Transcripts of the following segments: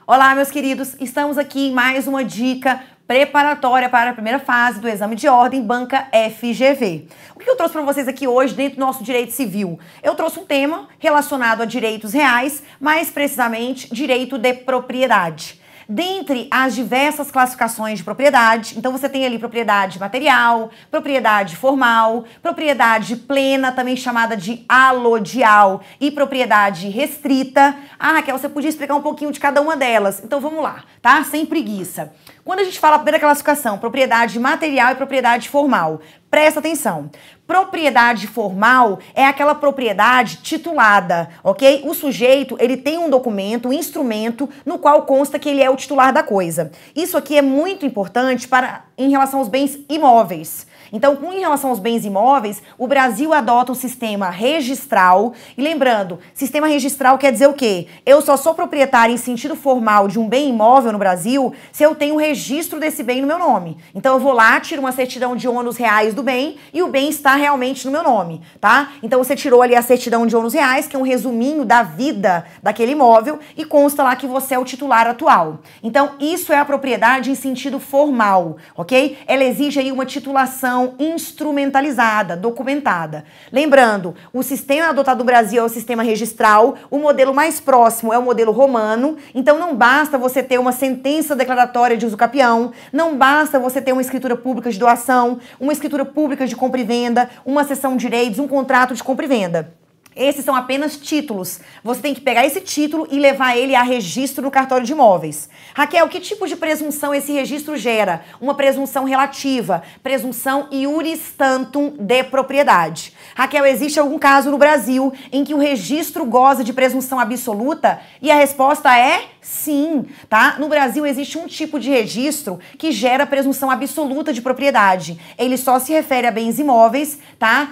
Olá, meus queridos, estamos aqui em mais uma dica preparatória para a primeira fase do exame de ordem banca FGV. O que eu trouxe para vocês aqui hoje dentro do nosso direito civil? Eu trouxe um tema relacionado a direitos reais, mais precisamente direito de propriedade. Dentre as diversas classificações de propriedade, então você tem ali propriedade material, propriedade formal, propriedade plena, também chamada de alodial, e propriedade restrita. Ah, Raquel, você podia explicar um pouquinho de cada uma delas. Então vamos lá, tá? Sem preguiça. Quando a gente fala a primeira classificação, propriedade material e propriedade formal, presta atenção. Propriedade formal é aquela propriedade titulada, ok? O sujeito, ele tem um documento, um instrumento, no qual consta que ele é o titular da coisa. Isso aqui é muito importante em relação aos bens imóveis. Então, em relação aos bens imóveis, o Brasil adota um sistema registral. E lembrando, sistema registral quer dizer o quê? Eu só sou proprietário em sentido formal de um bem imóvel no Brasil se eu tenho um registro desse bem no meu nome. Então, eu vou lá, tiro uma certidão de ônus reais do bem e o bem está realmente no meu nome, tá? Então, você tirou ali a certidão de ônus reais, que é um resuminho da vida daquele imóvel, e consta lá que você é o titular atual. Então, isso é a propriedade em sentido formal, ok? Ela exige aí uma titulação instrumentalizada, documentada. Lembrando, o sistema adotado no Brasil é o sistema registral, o modelo mais próximo é o modelo romano, então não basta você ter uma sentença declaratória de uso capião, não basta você ter uma escritura pública de doação, uma escritura pública de compra e venda, uma cessão de direitos, um contrato de compra e venda. Esses são apenas títulos. Você tem que pegar esse título e levar ele a registro no cartório de imóveis. Raquel, que tipo de presunção esse registro gera? Uma presunção relativa, presunção iuris tantum de propriedade. Raquel, existe algum caso no Brasil em que o registro goza de presunção absoluta? E a resposta é sim, tá? No Brasil existe um tipo de registro que gera presunção absoluta de propriedade. Ele só se refere a bens imóveis, tá?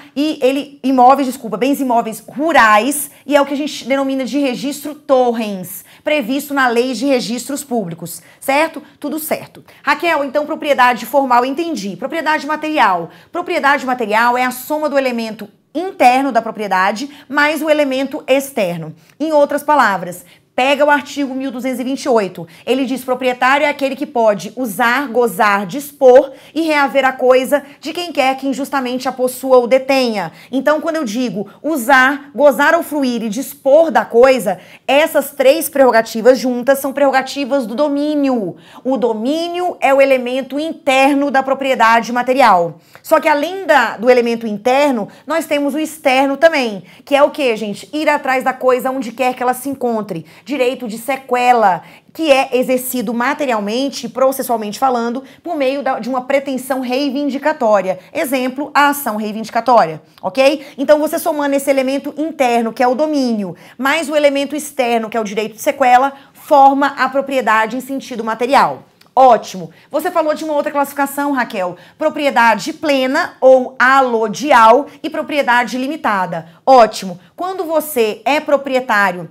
Bens imóveis rurais, e é o que a gente denomina de registro torrens, previsto na Lei de Registros Públicos, certo? Tudo certo. Raquel, então propriedade formal, entendi. Propriedade material. Propriedade material é a soma do elemento interno da propriedade mais o elemento externo. Em outras palavras, pega o artigo 1228. Ele diz: proprietário é aquele que pode usar, gozar, dispor e reaver a coisa de quem quer que injustamente a possua ou detenha. Então, quando eu digo usar, gozar ou fruir e dispor da coisa, essas três prerrogativas juntas são prerrogativas do domínio. O domínio é o elemento interno da propriedade material. Só que além do elemento interno, nós temos o externo também, que é o quê, gente? Ir atrás da coisa onde quer que ela se encontre. Direito de sequela, que é exercido materialmente, processualmente falando, por meio de uma pretensão reivindicatória. Exemplo, a ação reivindicatória, ok? Então, você somando esse elemento interno, que é o domínio, mais o elemento externo, que é o direito de sequela, forma a propriedade em sentido material. Ótimo. Você falou de uma outra classificação, Raquel. Propriedade plena ou alodial e propriedade limitada. Ótimo. Quando você é proprietário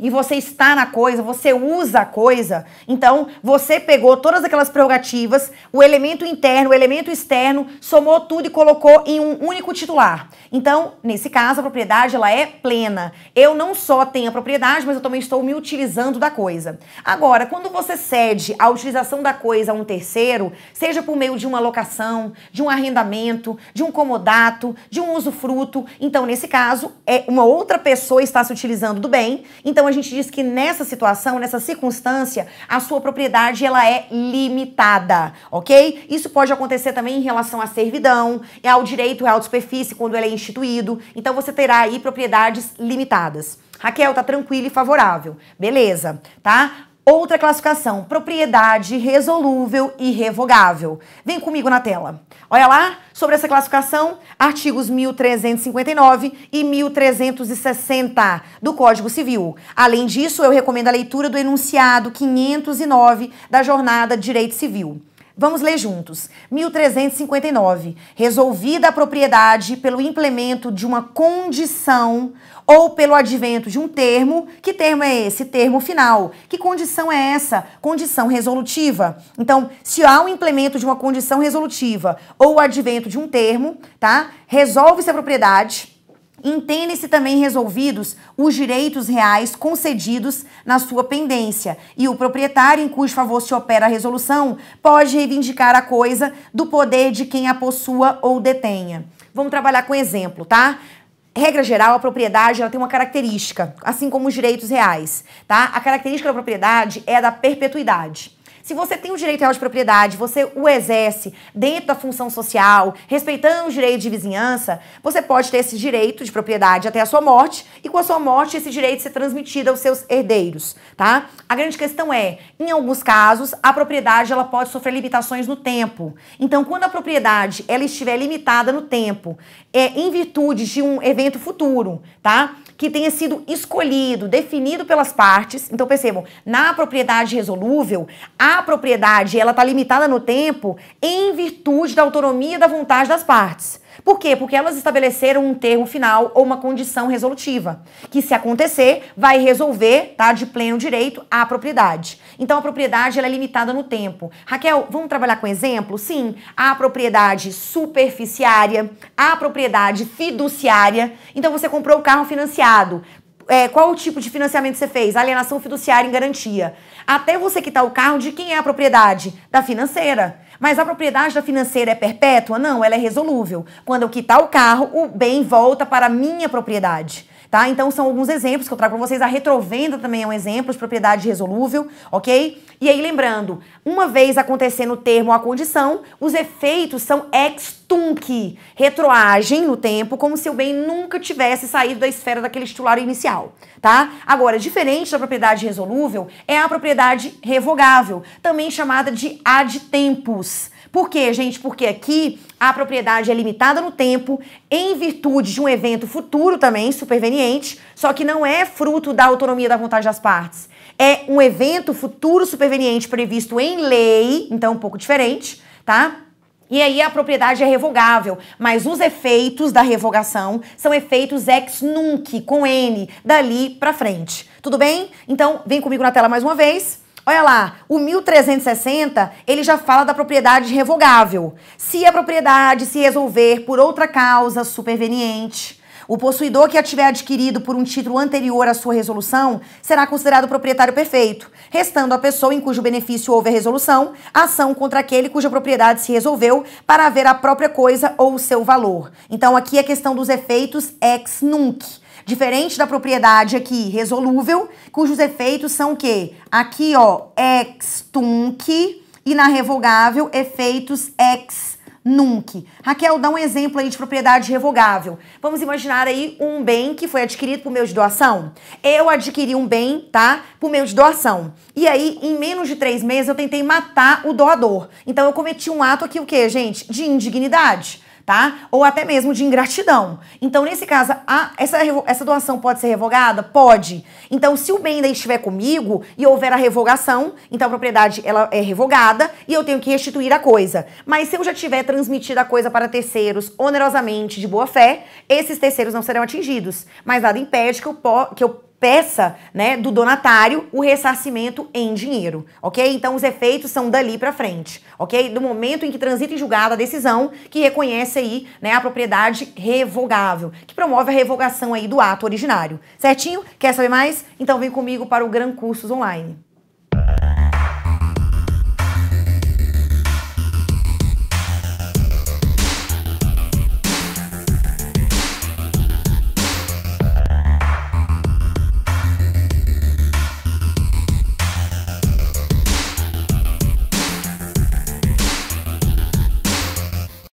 e você está na coisa, você usa a coisa, então você pegou todas aquelas prerrogativas, o elemento interno, o elemento externo, somou tudo e colocou em um único titular. Então, nesse caso, a propriedade ela é plena. Eu não só tenho a propriedade, mas eu também estou me utilizando da coisa. Agora, quando você cede a utilização da coisa a um terceiro, seja por meio de uma locação, de um arrendamento, de um comodato, de um usufruto, então nesse caso, uma outra pessoa está se utilizando do bem, então a gente diz que nessa situação, nessa circunstância, a sua propriedade ela é limitada, ok? Isso pode acontecer também em relação à servidão, ao direito real de superfície, quando ele é instituído. Então você terá aí propriedades limitadas. Raquel, tá tranquilo e favorável. Beleza, tá? Outra classificação, propriedade resolúvel e revogável. Vem comigo na tela. Olha lá, sobre essa classificação, artigos 1359 e 1360 do Código Civil. Além disso, eu recomendo a leitura do enunciado 509 da Jornada de Direito Civil. Vamos ler juntos. 1359. Resolvida a propriedade pelo implemento de uma condição ou pelo advento de um termo. Que termo é esse? Termo final. Que condição é essa? Condição resolutiva. Então, se há um implemento de uma condição resolutiva ou o advento de um termo, tá? Resolve-se a propriedade. Entendem-se também resolvidos os direitos reais concedidos na sua pendência, e o proprietário em cujo favor se opera a resolução pode reivindicar a coisa do poder de quem a possua ou detenha. Vamos trabalhar com exemplo, tá? Regra geral, a propriedade ela tem uma característica, assim como os direitos reais, tá? A característica da propriedade é a da perpetuidade. Se você tem o direito real de propriedade, você o exerce dentro da função social, respeitando os direitos de vizinhança, você pode ter esse direito de propriedade até a sua morte, e com a sua morte esse direito ser transmitido aos seus herdeiros, tá? A grande questão é, em alguns casos, a propriedade ela pode sofrer limitações no tempo. Então, quando a propriedade ela estiver limitada no tempo, em virtude de um evento futuro, tá? Que tenha sido escolhido, definido pelas partes. Então, percebam, na propriedade resolúvel, a propriedade ela está limitada no tempo em virtude da autonomia da vontade das partes. Por quê? Porque elas estabeleceram um termo final ou uma condição resolutiva, que se acontecer, vai resolver, tá, de pleno direito a propriedade. Então, a propriedade ela é limitada no tempo. Raquel, vamos trabalhar com exemplo? Sim, a propriedade superficiária, a propriedade fiduciária. Então, você comprou o carro financiado. Qual o tipo de financiamento você fez? Alienação fiduciária em garantia. Até você quitar o carro, de quem é a propriedade? Da financeira. Mas a propriedade da financeira é perpétua? Não, ela é resolúvel. Quando eu quitar o carro, o bem volta para a minha propriedade. Tá? Então, são alguns exemplos que eu trago para vocês. A retrovenda também é um exemplo de propriedade resolúvel, ok? E aí, lembrando, uma vez acontecendo o termo ou a condição, os efeitos são ex tunc, retroagem no tempo, como se o bem nunca tivesse saído da esfera daquele titular inicial, tá? Agora, diferente da propriedade resolúvel, é a propriedade revogável, também chamada de ad tempus. Por quê, gente? Porque aqui a propriedade é limitada no tempo em virtude de um evento futuro também, superveniente, só que não é fruto da autonomia da vontade das partes. É um evento futuro superveniente previsto em lei, então um pouco diferente, tá? E aí a propriedade é revogável, mas os efeitos da revogação são efeitos ex nunc, com N, dali pra frente. Tudo bem? Então, vem comigo na tela mais uma vez. Olha lá, o 1360, ele já fala da propriedade revogável. Se a propriedade se resolver por outra causa superveniente, o possuidor que a tiver adquirido por um título anterior à sua resolução será considerado proprietário perfeito, restando a pessoa em cujo benefício houve a resolução, a ação contra aquele cuja propriedade se resolveu para haver a própria coisa ou o seu valor. Então aqui é a questão dos efeitos ex nunc. Diferente da propriedade aqui resolúvel, cujos efeitos são o quê? Aqui, ó, ex tunc, e na revogável, efeitos ex nunc. Raquel, dá um exemplo aí de propriedade revogável. Vamos imaginar aí um bem que foi adquirido por meio de doação. Eu adquiri um bem, tá? Por meio de doação. E aí, em menos de 3 meses, eu tentei matar o doador. Então, eu cometi um ato aqui, o quê, gente? De indignidade. Tá? Ou até mesmo de ingratidão. Então, nesse caso, essa doação pode ser revogada? Pode. Então, se o bem ainda estiver comigo e houver a revogação, então a propriedade ela é revogada e eu tenho que restituir a coisa. Mas se eu já tiver transmitido a coisa para terceiros onerosamente de boa fé, esses terceiros não serão atingidos. Mas nada impede que eu peça, né, do donatário o ressarcimento em dinheiro, ok? Então, os efeitos são dali pra frente, ok? Do momento em que transita em julgado a decisão que reconhece aí, né, a propriedade revogável, que promove a revogação aí do ato originário, certinho? Quer saber mais? Então, vem comigo para o Gran Cursos Online.